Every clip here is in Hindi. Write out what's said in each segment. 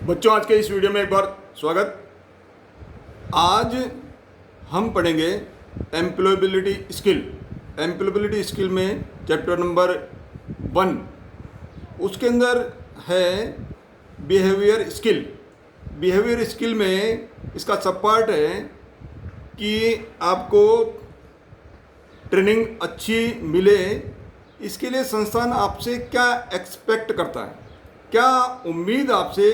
बच्चों, आज के इस वीडियो में एक बार स्वागत। आज हम पढ़ेंगे एम्प्लॉयबिलिटी स्किल। एम्प्लॉयबिलिटी स्किल में चैप्टर नंबर 1, उसके अंदर है बिहेवियर स्किल। बिहेवियर स्किल में इसका सब पार्ट है कि आपको ट्रेनिंग अच्छी मिले, इसके लिए संस्थान आपसे क्या एक्सपेक्ट करता है, क्या उम्मीद आपसे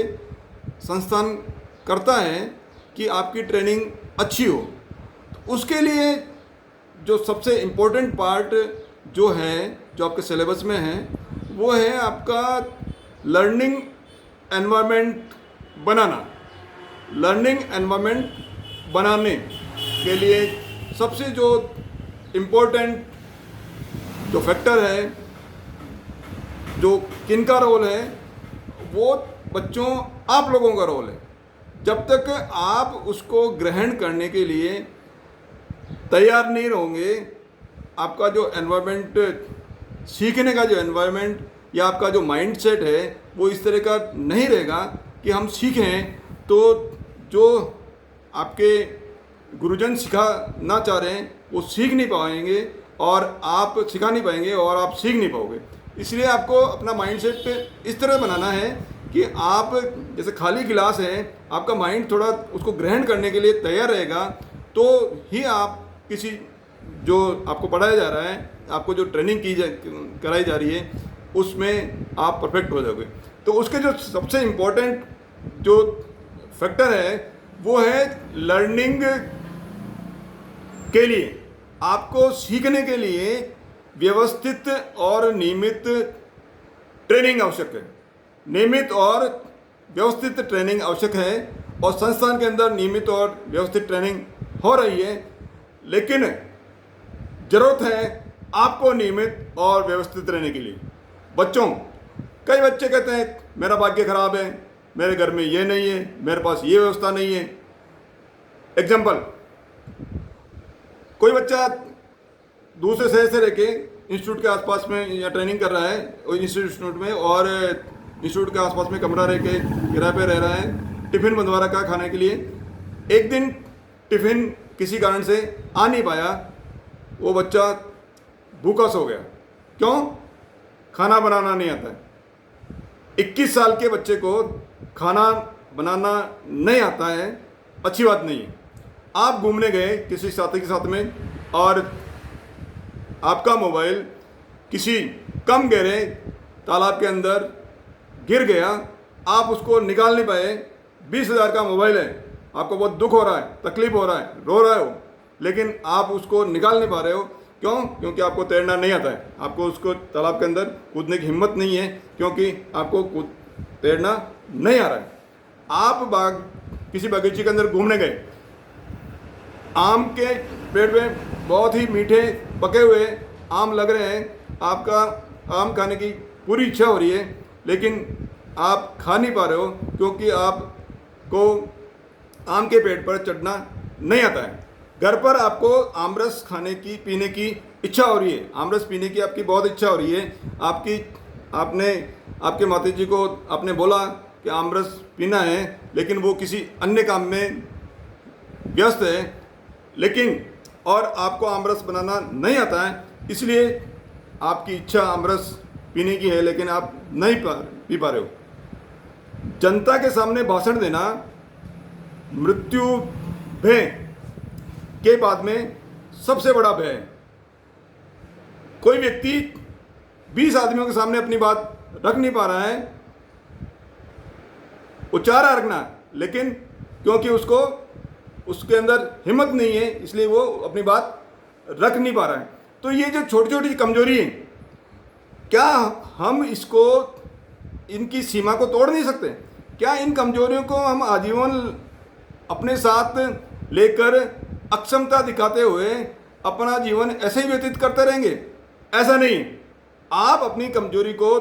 संस्थान करता है कि आपकी ट्रेनिंग अच्छी हो। तो उसके लिए जो सबसे इम्पोर्टेंट पार्ट जो है, जो आपके सिलेबस में है, वो है आपका लर्निंग एनवायरनमेंट बनाना। लर्निंग एनवायरनमेंट बनाने के लिए सबसे जो इम्पोर्टेंट जो फैक्टर है, जो किनका रोल है, वो बच्चों आप लोगों का रोल है। जब तक आप उसको ग्रहण करने के लिए तैयार नहीं रहोगे, आपका जो एनवायरनमेंट, सीखने का जो एनवायरनमेंट या आपका जो माइंड सेट है, वो इस तरह का नहीं रहेगा कि हम सीखें तो जो आपके गुरुजन सिखाना चाह रहे हैं वो सीख नहीं पाएंगे और आप सिखा नहीं पाएंगे और आप सीख नहीं पाओगे। इसलिए आपको अपना माइंड सेट इस तरह बनाना है कि आप जैसे खाली गिलास है, आपका माइंड थोड़ा उसको ग्रहण करने के लिए तैयार रहेगा तो ही आप किसी जो आपको पढ़ाया जा रहा है, आपको जो ट्रेनिंग कराई जा रही है, उसमें आप परफेक्ट हो जाओगे। तो उसके जो सबसे इम्पोर्टेंट जो फैक्टर है वो है लर्निंग के लिए, आपको सीखने के लिए व्यवस्थित और नियमित ट्रेनिंग आवश्यक है। नियमित और व्यवस्थित ट्रेनिंग आवश्यक है और संस्थान के अंदर नियमित और व्यवस्थित ट्रेनिंग हो रही है, लेकिन ज़रूरत है आपको नियमित और व्यवस्थित रहने के लिए। बच्चों, कई बच्चे कहते हैं मेरा भाग्य खराब है, मेरे घर में ये नहीं है, मेरे पास ये व्यवस्था नहीं है। एग्जाम्पल, कोई बच्चा दूसरे शहर से रह के इंस्टीट्यूट के आसपास में या ट्रेनिंग कर रहा है इंस्टीट्यूट में, और इंस्टीट्यूट के आसपास में कमरा रह के किराए पे रह रहा है, टिफ़िन बंधवा रखा खाने के लिए। एक दिन टिफ़िन किसी कारण से आ नहीं पाया, वो बच्चा भूखा सो गया। क्यों? खाना बनाना नहीं आता है। 21 साल के बच्चे को खाना बनाना नहीं आता है, अच्छी बात नहीं है। आप घूमने गए किसी साथी के साथ में और आपका मोबाइल किसी कम गहरे तालाब के अंदर गिर गया, आप उसको निकाल नहीं पाए। 20,000 का मोबाइल है, आपको बहुत दुख हो रहा है, तकलीफ हो रहा है, रो रहे हो, लेकिन आप उसको निकाल नहीं पा रहे हो। क्यों? क्योंकि आपको तैरना नहीं आता है, आपको उसको तालाब के अंदर कूदने की हिम्मत नहीं है, क्योंकि आपको तैरना नहीं आ रहा है। आप किसी बगीचे के अंदर घूमने गए, आम के पेड़ पे बहुत ही मीठे पके हुए आम लग रहे हैं, आपका आम खाने की पूरी इच्छा हो रही है, लेकिन आप खा नहीं पा रहे हो क्योंकि आपको आम के पेड़ पर चढ़ना नहीं आता है। घर पर आपको आमरस खाने की, पीने की इच्छा हो रही है, आमरस पीने की आपकी बहुत इच्छा हो रही है। आपके माता जी को आपने बोला कि आमरस पीना है, लेकिन वो किसी अन्य काम में व्यस्त है, लेकिन और आपको आमरस बनाना नहीं आता है, इसलिए आपकी इच्छा आमरस पीने की है, लेकिन आप नहीं पी पा रहे हो। जनता के सामने भाषण देना मृत्यु भय के बाद में सबसे बड़ा भय है। कोई व्यक्ति 20 आदमियों के सामने अपनी बात रख नहीं पा रहा है, उच्चारा रखना, लेकिन क्योंकि उसके अंदर हिम्मत नहीं है, इसलिए वो अपनी बात रख नहीं पा रहा है। तो ये जो छोटी छोटी कमजोरी है, क्या हम इनकी सीमा को तोड़ नहीं सकते? क्या इन कमजोरियों को हम आजीवन अपने साथ लेकर अक्षमता दिखाते हुए अपना जीवन ऐसे ही व्यतीत करते रहेंगे? ऐसा नहीं। आप अपनी कमजोरी को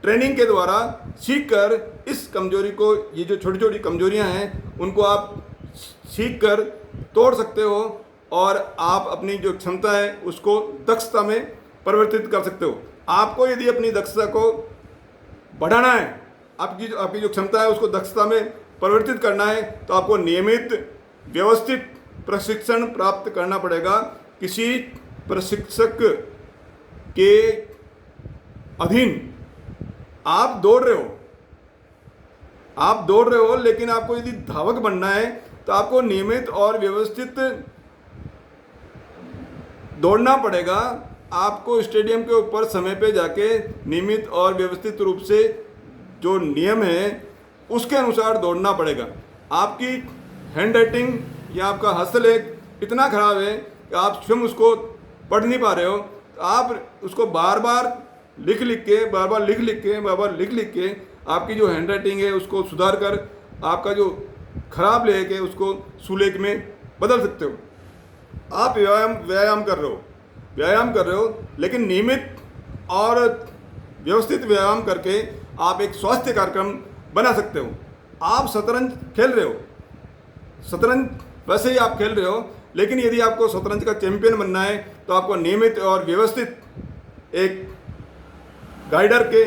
ट्रेनिंग के द्वारा सीख कर, इस कमजोरी को, ये जो छोटी छोटी कमजोरियां हैं, उनको आप सीख कर तोड़ सकते हो और आप अपनी जो क्षमता है उसको दक्षता में परिवर्तित कर सकते हो। आपको यदि अपनी दक्षता को बढ़ाना है आपकी जो क्षमता है उसको दक्षता में परिवर्तित करना है तो आपको नियमित व्यवस्थित प्रशिक्षण प्राप्त करना पड़ेगा। किसी प्रशिक्षक के अधीन आप दौड़ रहे हो, लेकिन आपको यदि धावक बनना है तो आपको नियमित और व्यवस्थित दौड़ना पड़ेगा। आपको स्टेडियम के ऊपर समय पे जाके नियमित और व्यवस्थित रूप से जो नियम है उसके अनुसार दौड़ना पड़ेगा। आपकी हैंड राइटिंग या आपका हस्तलेख इतना खराब है कि आप स्वयं उसको पढ़ नहीं पा रहे हो, तो आप उसको बार बार लिख के आपकी जो हैंड राइटिंग है उसको सुधार कर आपका जो खराब लेख है उसको सुलेख में बदल सकते हो। आप व्यायाम कर रहे हो लेकिन नियमित और व्यवस्थित व्यायाम करके आप एक स्वास्थ्य कार्यक्रम बना सकते हो। आप शतरंज खेल रहे हो, शतरंज वैसे ही आप खेल रहे हो, लेकिन यदि आपको शतरंज का चैंपियन बनना है तो आपको नियमित और व्यवस्थित एक गाइडर के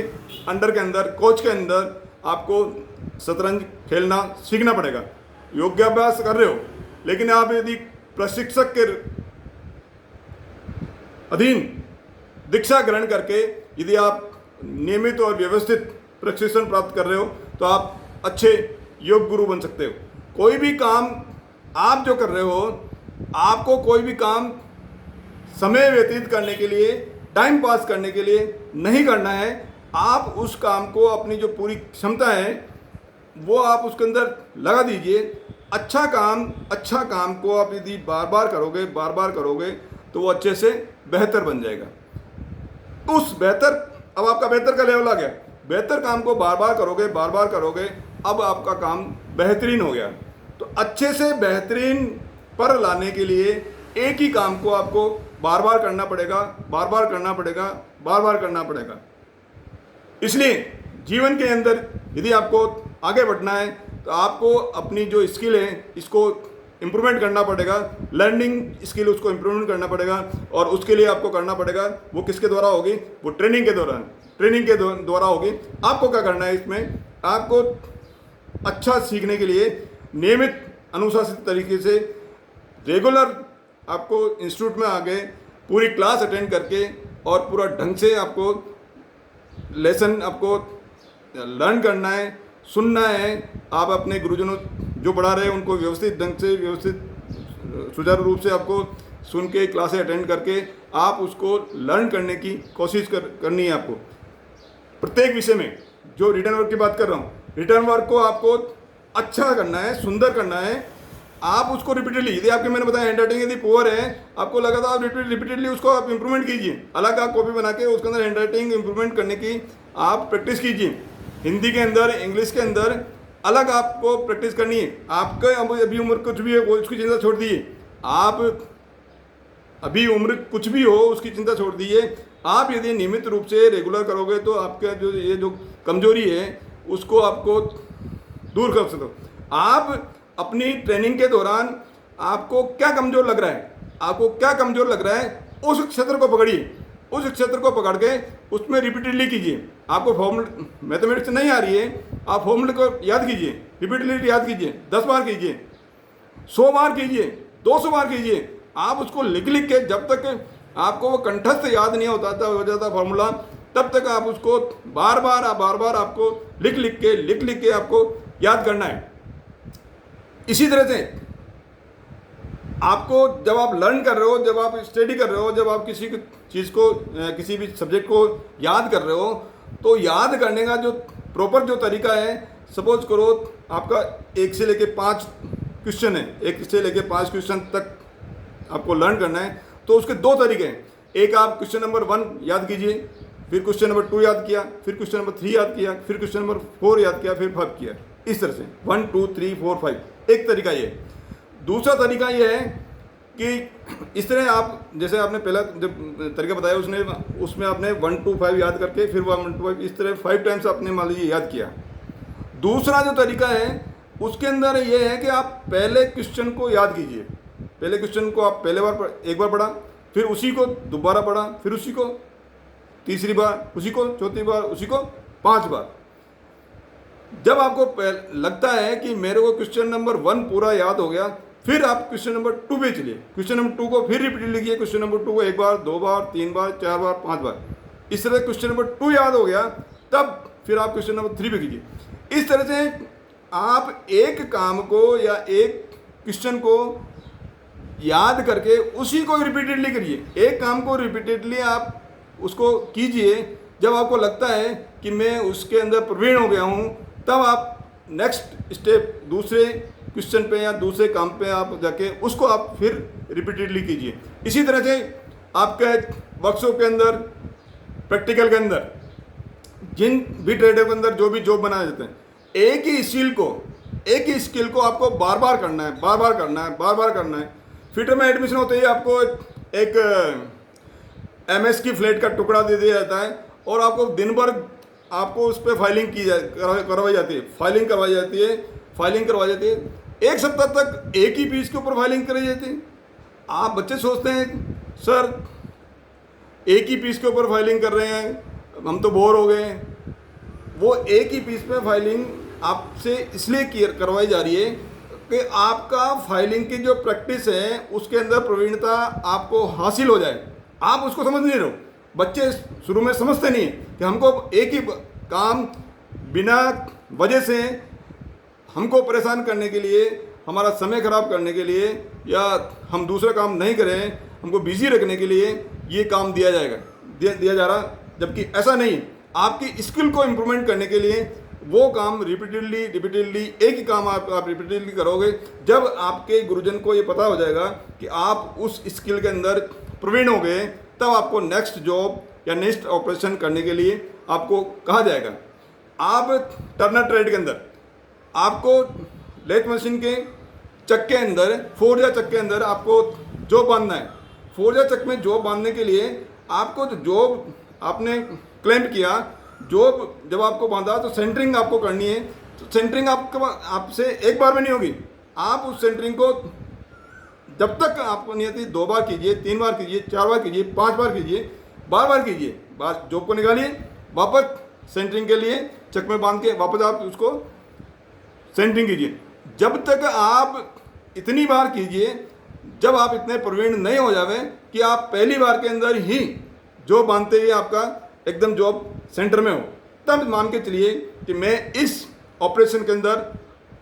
अंदर कोच के अंदर आपको शतरंज खेलना सीखना पड़ेगा। योगाभ्यास कर रहे हो, लेकिन आप यदि प्रशिक्षक के अधीन दीक्षा ग्रहण करके यदि आप नियमित और व्यवस्थित प्रशिक्षण प्राप्त कर रहे हो तो आप अच्छे योग गुरु बन सकते हो। कोई भी काम आप जो कर रहे हो, आपको कोई भी काम समय व्यतीत करने के लिए, टाइम पास करने के लिए नहीं करना है। आप उस काम को, अपनी जो पूरी क्षमता है वो आप उसके अंदर लगा दीजिए। अच्छा काम को आप यदि बार बार करोगे तो वो अच्छे से बेहतर बन जाएगा। अब आपका बेहतर का लेवल आ गया। बेहतर काम को बार बार करोगे, अब आपका काम बेहतरीन हो गया। तो अच्छे से बेहतरीन पर लाने के लिए एक ही काम को आपको बार बार करना पड़ेगा। इसलिए जीवन के अंदर यदि आपको आगे बढ़ना है तो आपको अपनी जो स्किल है इसको इम्प्रूवमेंट करना पड़ेगा। लर्निंग स्किल उसको इम्प्रूवमेंट करना पड़ेगा, और उसके लिए आपको करना पड़ेगा, वो किसके द्वारा होगी? वो ट्रेनिंग के द्वारा होगी। आपको क्या करना है? इसमें आपको अच्छा सीखने के लिए नियमित अनुशासित तरीके से रेगुलर आपको इंस्टीट्यूट में आके पूरी क्लास अटेंड करके और पूरा ढंग से आपको लेसन आपको लर्न करना है, सुनना है। आप अपने गुरुजनों जो पढ़ा रहे हैं उनको व्यवस्थित ढंग से, व्यवस्थित सुचारू रूप से आपको सुन के क्लासें अटेंड करके आप उसको लर्न करने की कोशिश करनी है। आपको प्रत्येक विषय में, जो रिटर्न वर्क की बात कर रहा हूँ, रिटर्न वर्क को आपको अच्छा करना है, सुंदर करना है। आप उसको रिपीटेडली, यदि आपके मैंने बताया हैंड राइटिंग यदि पुअर है, आपको लगा था आप रिपीटेडली उसको आप इंप्रूवमेंट कीजिए। अलग आप कॉपी बना के उसके अंदर हैंड राइटिंग इंप्रूवमेंट करने की आप प्रैक्टिस कीजिए। हिंदी के अंदर, इंग्लिश के अंदर अलग आपको प्रैक्टिस करनी है। आपका अभी उम्र कुछ भी है वो उसकी चिंता छोड़ दीजिए। आप अभी उम्र कुछ भी हो उसकी चिंता छोड़ दीजिए। आप यदि नियमित रूप से रेगुलर करोगे तो आपका जो कमजोरी है उसको आपको दूर कर सकते हो। आप अपनी ट्रेनिंग के दौरान आपको क्या कमजोर लग रहा है, उस क्षेत्र को पकड़िए। उस क्षेत्र को पकड़ के उसमें रिपीटेडली कीजिए। आपको फॉर्मूला मैथमेटिक्स नहीं आ रही है, आप फॉर्मूले को याद कीजिए, रिपीटेडली याद कीजिए। 10 बार कीजिए, 100 बार कीजिए, 200 बार कीजिए। आप उसको लिख के जब तक आपको वो कंठस्थ याद नहीं हो जाता फॉर्मूला, तब तक आप उसको बार बार आपको लिख के आपको याद करना है। इसी तरह से आपको जब आप लर्न कर रहे हो, जब आप स्टडी कर रहे हो, जब आप किसी चीज़ को, किसी भी सब्जेक्ट को याद कर रहे हो, तो याद करने का जो प्रॉपर जो तरीका है, सपोज करो आपका 1 से लेके 5 क्वेश्चन है, 1 से लेके 5 क्वेश्चन तक आपको लर्न करना है, तो उसके 2 तरीके हैं। एक, आप क्वेश्चन नंबर 1 याद कीजिए, फिर क्वेश्चन नंबर 2 याद किया, फिर क्वेश्चन नंबर 3 याद किया, फिर क्वेश्चन नंबर 4 याद किया, फिर 5 किया। इस तरह से 1 2 3 4 5 एक तरीका ये। दूसरा तरीका ये है कि इस तरह आप, जैसे आपने पहला जब तरीका बताया उसमें आपने 1 2 5 याद करके फिर 1 2 5 इस तरह 5 टाइम्स आपने मान लीजिए याद किया। दूसरा जो तरीका है उसके अंदर ये है कि आप पहले क्वेश्चन को याद कीजिए। पहले क्वेश्चन को आप एक बार पढ़ा, फिर उसी को दोबारा पढ़ा, फिर उसी को तीसरी बार, उसी को चौथी बार, उसी को 5 बार। जब आपको लगता है कि मेरे को क्वेश्चन नंबर 1 पूरा याद हो गया, फिर आप क्वेश्चन नंबर 2 पे चलिए। क्वेश्चन नंबर 2 को फिर रिपीट लिखिए। क्वेश्चन नंबर 2 को 1 बार, 2 बार, 3 बार, 4 बार, 5 बार। इस तरह क्वेश्चन नंबर 2 याद हो गया, तब फिर आप क्वेश्चन नंबर 3 पे कीजिए। इस तरह से आप एक काम को या एक क्वेश्चन को याद करके उसी को रिपीटेडली करिए। एक काम को रिपीटेडली आप उसको कीजिए। जब आपको लगता है कि मैं उसके अंदर प्रवीण हो गया हूँ, तब आप नेक्स्ट स्टेप दूसरे क्वेश्चन पे या दूसरे काम पे आप जाके उसको आप फिर रिपीटेडली कीजिए। इसी तरह से आपके वर्कशॉप के अंदर, प्रैक्टिकल के अंदर, जिन भी ट्रेडर के अंदर जो भी जॉब बनाए जाते हैं, एक ही स्किल को आपको बार बार करना है, बार बार करना है। फिटर में एडमिशन होते ही आपको एक MS की फ्लैट का टुकड़ा दे दिया जाता है और आपको दिन भर आपको उस पर फाइलिंग करवाई जाती है, फाइलिंग करवाई जाती है। एक सप्ताह तक एक ही पीस के ऊपर फाइलिंग कराई जाती है। आप बच्चे सोचते हैं सर एक ही पीस के ऊपर फाइलिंग कर रहे हैं, हम तो बोर हो गए। वो एक ही पीस पे फाइलिंग आपसे इसलिए करवाई जा रही है कि आपका फाइलिंग की जो प्रैक्टिस है उसके अंदर प्रवीणता आपको हासिल हो जाए। आप उसको समझ नहीं रहो। बच्चे शुरू में समझते नहीं कि हमको एक ही काम बिना वजह से हमको परेशान करने के लिए, हमारा समय खराब करने के लिए, या हम दूसरा काम नहीं करें, हमको बिजी रखने के लिए ये काम दिया जा रहा, जबकि ऐसा नहीं। आपकी स्किल को इम्प्रूवमेंट करने के लिए वो काम रिपीटेडली एक ही काम आप रिपीटेडली करोगे। जब आपके गुरुजन को ये पता हो जाएगा कि आप उस स्किल के अंदर प्रवीण हो गए, तब आपको नेक्स्ट जॉब या नेक्स्ट ऑपरेशन करने के लिए आपको कहा जाएगा। आप टर्नर ट्रेड के अंदर आपको लेथ मशीन के चक के अंदर, फोर्जा चक के अंदर आपको जॉब बांधना है। फोर्जा चक में जॉब बांधने के लिए आपको जो जॉब आपने क्लैंप किया, जॉब जब आपको बांधा तो सेंटरिंग आपको करनी है। तो सेंटरिंग आपसे एक बार में नहीं होगी। आप उस सेंटरिंग को जब तक आपको नहीं आती 2 बार कीजिए, 3 बार कीजिए, 4 बार कीजिए, 5 बार कीजिए, बार कीजिए। जॉब को निकालिए, वापस सेंटरिंग के लिए चक में बांध के वापस आप उसको सेंटरिंग कीजिए। जब तक आप इतनी बार कीजिए जब आप इतने प्रवीण नहीं हो जावे कि आप पहली बार के अंदर ही जॉब बांधते ही आपका एकदम जॉब सेंटर में हो, तब मान के चलिए कि मैं इस ऑपरेशन के अंदर,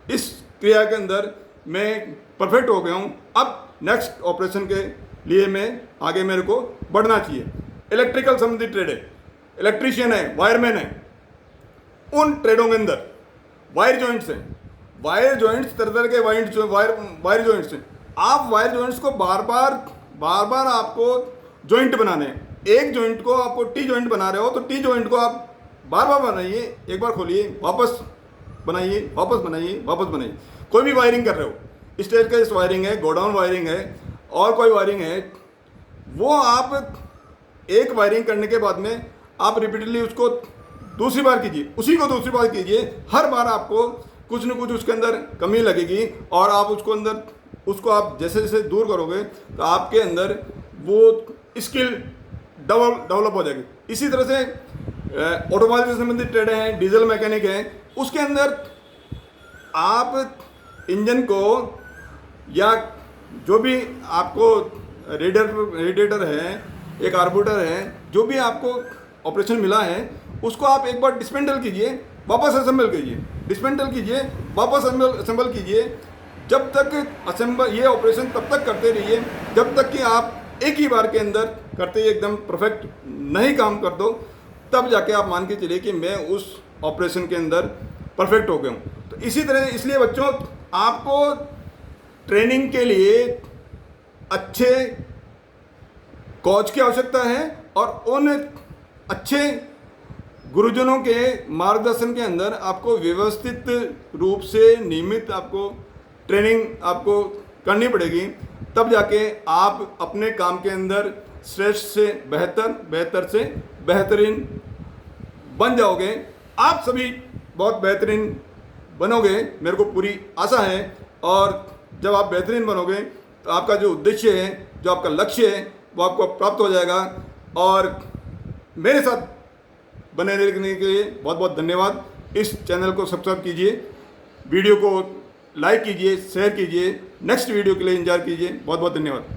इस क्रिया के अंदर मैं परफेक्ट हो गया हूँ। अब नेक्स्ट ऑपरेशन के लिए मैं आगे मेरे को बढ़ना चाहिए। इलेक्ट्रिकल संबंधित ट्रेड है, इलेक्ट्रीशियन है, वायरमैन है, उन ट्रेडों के अंदर वायर जॉइंट्स हैं। वायर जॉइंट्स तरह तरह के वायर जॉइंट्स हैं। आप वायर जॉइंट्स को बार बार आपको जॉइंट बनाने हैं। एक जॉइंट को आपको टी जॉइंट बना रहे हो तो टी जॉइंट को आप बार बार बनाइए, एक बार खोलिए, वापस बनाइए, वापस बनाइए। कोई भी वायरिंग कर रहे हो, स्टेज का वायरिंग है, गोडाउन वायरिंग है, और कोई वायरिंग है, वो आप एक वायरिंग करने के बाद में आप रिपीटेडली उसको दूसरी बार कीजिए, उसी को दूसरी बार कीजिए। हर बार आपको कुछ न कुछ उसके अंदर कमी लगेगी और आप उसको आप जैसे जैसे दूर करोगे तो आपके अंदर वो स्किल डेवलप हो जाएगी। इसी तरह से ऑटोमोबाइल से संबंधित ट्रेड हैं, डीजल मैकेनिक हैं, उसके अंदर आप इंजन को या जो भी आपको रेडिएटर है या कार्बोरेटर है, जो भी आपको ऑपरेशन मिला है, उसको आप एक बार डिस्मेंटल कीजिए, वापस असेंबल कीजिए, डिस्मेंटल कीजिए, वापस असेंबल कीजिए। जब तक ये ऑपरेशन तब तक करते रहिए जब तक कि आप एक ही बार के अंदर करते ही एकदम परफेक्ट नहीं काम कर दो, तब जाके आप मान के चलिए कि मैं उस ऑपरेशन के अंदर परफेक्ट हो गया हूँ। तो इसी तरह इसलिए बच्चों, आपको ट्रेनिंग के लिए अच्छे कोच की आवश्यकता है और उन अच्छे गुरुजनों के मार्गदर्शन के अंदर आपको व्यवस्थित रूप से नियमित आपको ट्रेनिंग आपको करनी पड़ेगी। तब जाके आप अपने काम के अंदर श्रेष्ठ से बेहतर से बेहतरीन बन जाओगे। आप सभी बहुत बेहतरीन बनोगे, मेरे को पूरी आशा है। और जब आप बेहतरीन बनोगे तो आपका जो उद्देश्य है, जो आपका लक्ष्य है, वो आपको प्राप्त हो जाएगा। और मेरे साथ बने रहने के लिए बहुत बहुत धन्यवाद। इस चैनल को सब्सक्राइब कीजिए, वीडियो को लाइक कीजिए, शेयर कीजिए। नेक्स्ट वीडियो के लिए इंतजार कीजिए। बहुत बहुत धन्यवाद।